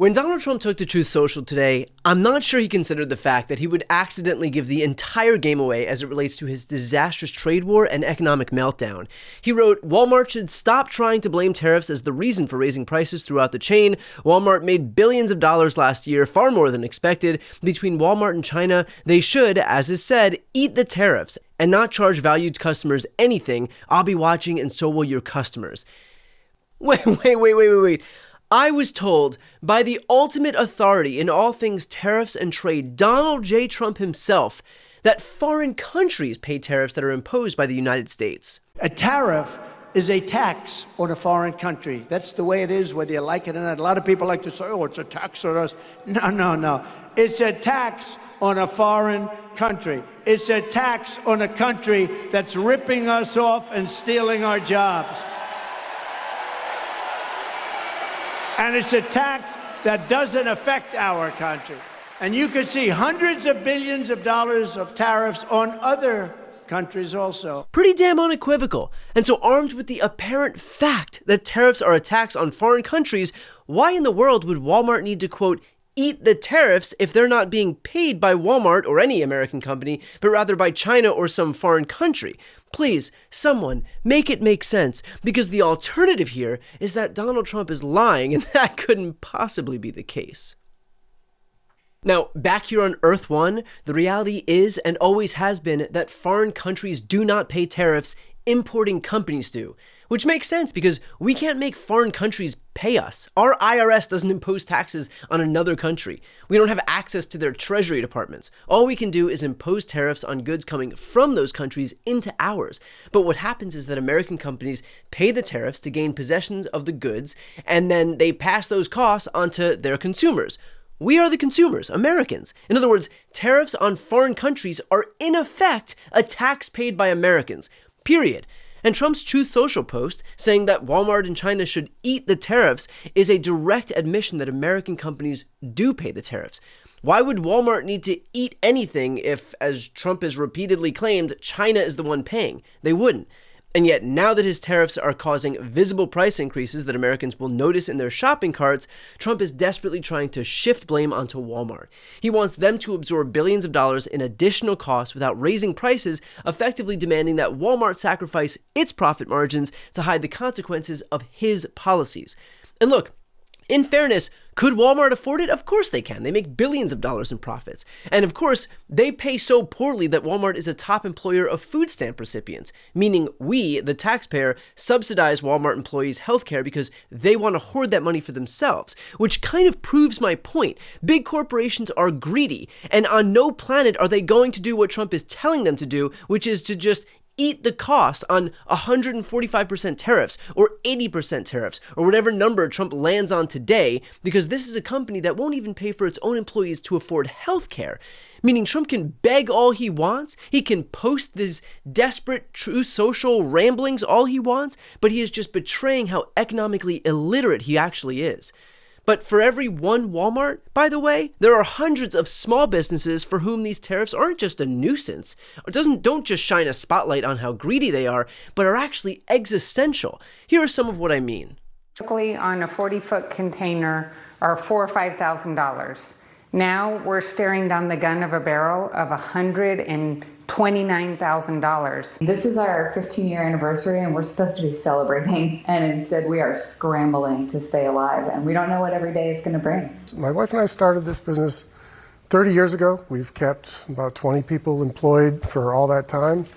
When Donald Trump took to Truth Social today, I'm not sure he considered the fact that he would accidentally give the entire game away as it relates to his disastrous trade war and economic meltdown. He wrote, Walmart should stop trying to blame tariffs as the reason for raising prices throughout the chain. Walmart made billions of dollars last year, far more than expected. Between Walmart and China, they should, as is said, eat the tariffs and not charge valued customers anything. I'll be watching and so will your customers. Wait. I was told by the ultimate authority in all things tariffs and trade, Donald J. Trump himself, that foreign countries pay tariffs that are imposed by the United States. A tariff is a tax on a foreign country. That's the way it is, whether you like it or not. A lot of people like to say, oh, it's a tax on us. No. It's a tax on a foreign country. It's a tax on a country that's ripping us off and stealing our jobs. And it's a tax that doesn't affect our country. And you could see hundreds of billions of dollars of tariffs on other countries also. Pretty damn unequivocal. And so armed with the apparent fact that tariffs are a tax on foreign countries, why in the world would Walmart need to, quote, eat the tariffs if they're not being paid by Walmart or any American company, but rather by China or some foreign country? Please, someone, make it make sense, because the alternative here is that Donald Trump is lying, and that couldn't possibly be the case. Now, back here on Earth One, the reality is and always has been that foreign countries do not pay tariffs, importing companies do. Which makes sense because we can't make foreign countries pay us. Our IRS doesn't impose taxes on another country. We don't have access to their treasury departments. All we can do is impose tariffs on goods coming from those countries into ours. But what happens is that American companies pay the tariffs to gain possession of the goods, and then they pass those costs onto their consumers. We are the consumers, Americans. In other words, tariffs on foreign countries are in effect a tax paid by Americans, period. And Trump's Truth Social post saying that Walmart and China should eat the tariffs is a direct admission that American companies do pay the tariffs. Why would Walmart need to eat anything if, as Trump has repeatedly claimed, China is the one paying? They wouldn't. And yet, now that his tariffs are causing visible price increases that Americans will notice in their shopping carts, Trump is desperately trying to shift blame onto Walmart. He wants them to absorb billions of dollars in additional costs without raising prices, effectively demanding that Walmart sacrifice its profit margins to hide the consequences of his policies. And look, in fairness, could Walmart afford it? Of course they can. They make billions of dollars in profits. And of course, they pay so poorly that Walmart is a top employer of food stamp recipients, meaning we, the taxpayer, subsidize Walmart employees' healthcare because they want to hoard that money for themselves, which kind of proves my point. Big corporations are greedy, and on no planet are they going to do what Trump is telling them to do, which is to just eat the cost on 145% tariffs or 80% tariffs or whatever number Trump lands on today, because this is a company that won't even pay for its own employees to afford health care. Meaning Trump can beg all he wants, he can post these desperate Truth Social ramblings all he wants, but he is just betraying how economically illiterate he actually is. But for every one Walmart, by the way, there are hundreds of small businesses for whom these tariffs aren't just a nuisance, or don't just shine a spotlight on how greedy they are, but are actually existential. Here are some of what I mean. Typically on a 40-foot container are $4,000 or $5,000. Now we're staring down the gun of a barrel of $129,000. This is our 15-year anniversary, and we're supposed to be celebrating, and instead we are scrambling to stay alive, and we don't know what every day is going to bring. My wife and I started this business 30 years ago. We've kept about 20 people employed for all that time.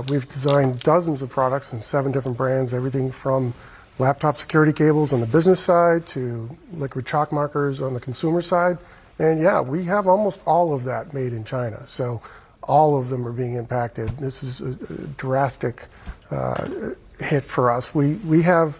We've designed dozens of products in 7 different brands, everything from laptop security cables on the business side to liquid chalk markers on the consumer side. And yeah, we have almost all of that made in China. So all of them are being impacted. This is a drastic hit for us. We have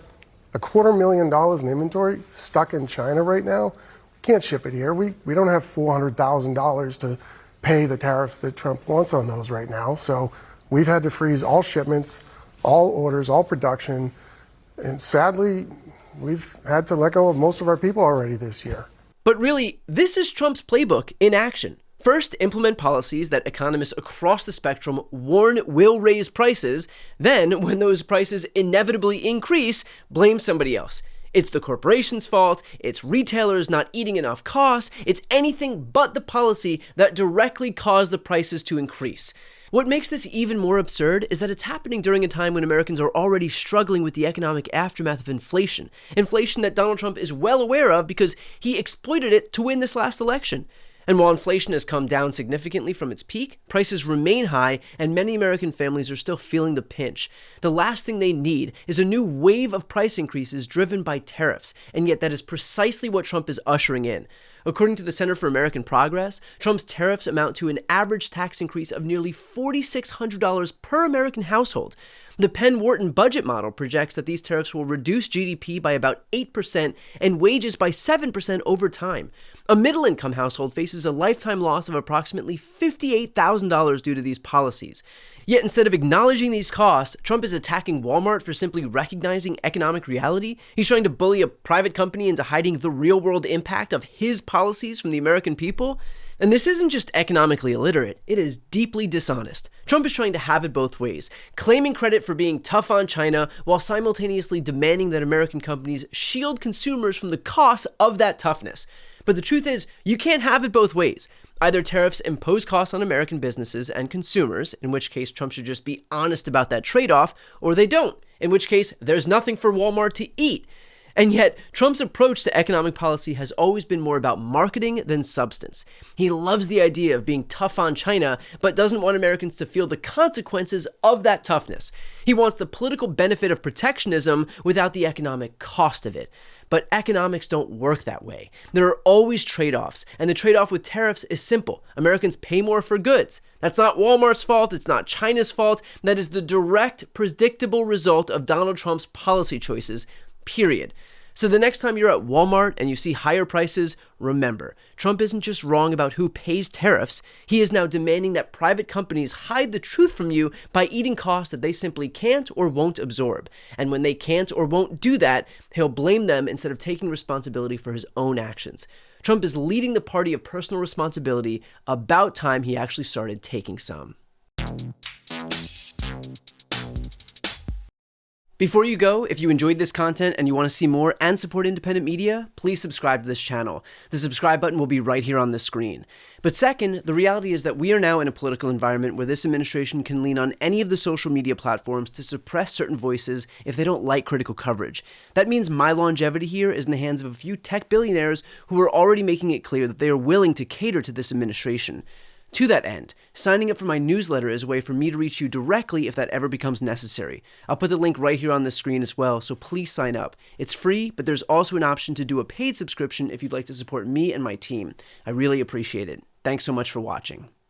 $250,000 in inventory stuck in China right now. We can't ship it here. We don't have $400,000 to pay the tariffs that Trump wants on those right now. So we've had to freeze all shipments, all orders, all production. And sadly, we've had to let go of most of our people already this year. But really, this is Trump's playbook in action. First, implement policies that economists across the spectrum warn will raise prices. Then, when those prices inevitably increase, blame somebody else. It's the corporation's fault, it's retailers not eating enough costs, it's anything but the policy that directly caused the prices to increase. What makes this even more absurd is that it's happening during a time when Americans are already struggling with the economic aftermath of inflation. Inflation that Donald Trump is well aware of because he exploited it to win this last election. And while inflation has come down significantly from its peak, prices remain high and many American families are still feeling the pinch. The last thing they need is a new wave of price increases driven by tariffs, and yet that is precisely what Trump is ushering in. According to the Center for American Progress, Trump's tariffs amount to an average tax increase of nearly $4,600 per American household. The Penn-Wharton budget model projects that these tariffs will reduce GDP by about 8% and wages by 7% over time. A middle-income household faces a lifetime loss of approximately $58,000 due to these policies. Yet instead of acknowledging these costs, Trump is attacking Walmart for simply recognizing economic reality. He's trying to bully a private company into hiding the real-world impact of his policies from the American people. And this isn't just economically illiterate, it is deeply dishonest. Trump is trying to have it both ways, claiming credit for being tough on China while simultaneously demanding that American companies shield consumers from the costs of that toughness. But the truth is, you can't have it both ways. Either tariffs impose costs on American businesses and consumers, in which case Trump should just be honest about that trade-off, or they don't, in which case there's nothing for Walmart to eat. And yet, Trump's approach to economic policy has always been more about marketing than substance. He loves the idea of being tough on China, but doesn't want Americans to feel the consequences of that toughness. He wants the political benefit of protectionism without the economic cost of it. But economics don't work that way. There are always trade-offs, and the trade-off with tariffs is simple. Americans pay more for goods. That's not Walmart's fault, it's not China's fault. That is the direct, predictable result of Donald Trump's policy choices, period. So the next time you're at Walmart and you see higher prices, remember, Trump isn't just wrong about who pays tariffs, he is now demanding that private companies hide the truth from you by eating costs that they simply can't or won't absorb. And when they can't or won't do that, he'll blame them instead of taking responsibility for his own actions. Trump is leading the party of personal responsibility. About time he actually started taking some. Before you go, if you enjoyed this content and you want to see more and support independent media, please subscribe to this channel. The subscribe button will be right here on the screen. But second, the reality is that we are now in a political environment where this administration can lean on any of the social media platforms to suppress certain voices if they don't like critical coverage. That means my longevity here is in the hands of a few tech billionaires who are already making it clear that they are willing to cater to this administration. To that end, signing up for my newsletter is a way for me to reach you directly if that ever becomes necessary. I'll put the link right here on the screen as well, so please sign up. It's free, but there's also an option to do a paid subscription if you'd like to support me and my team. I really appreciate it. Thanks so much for watching.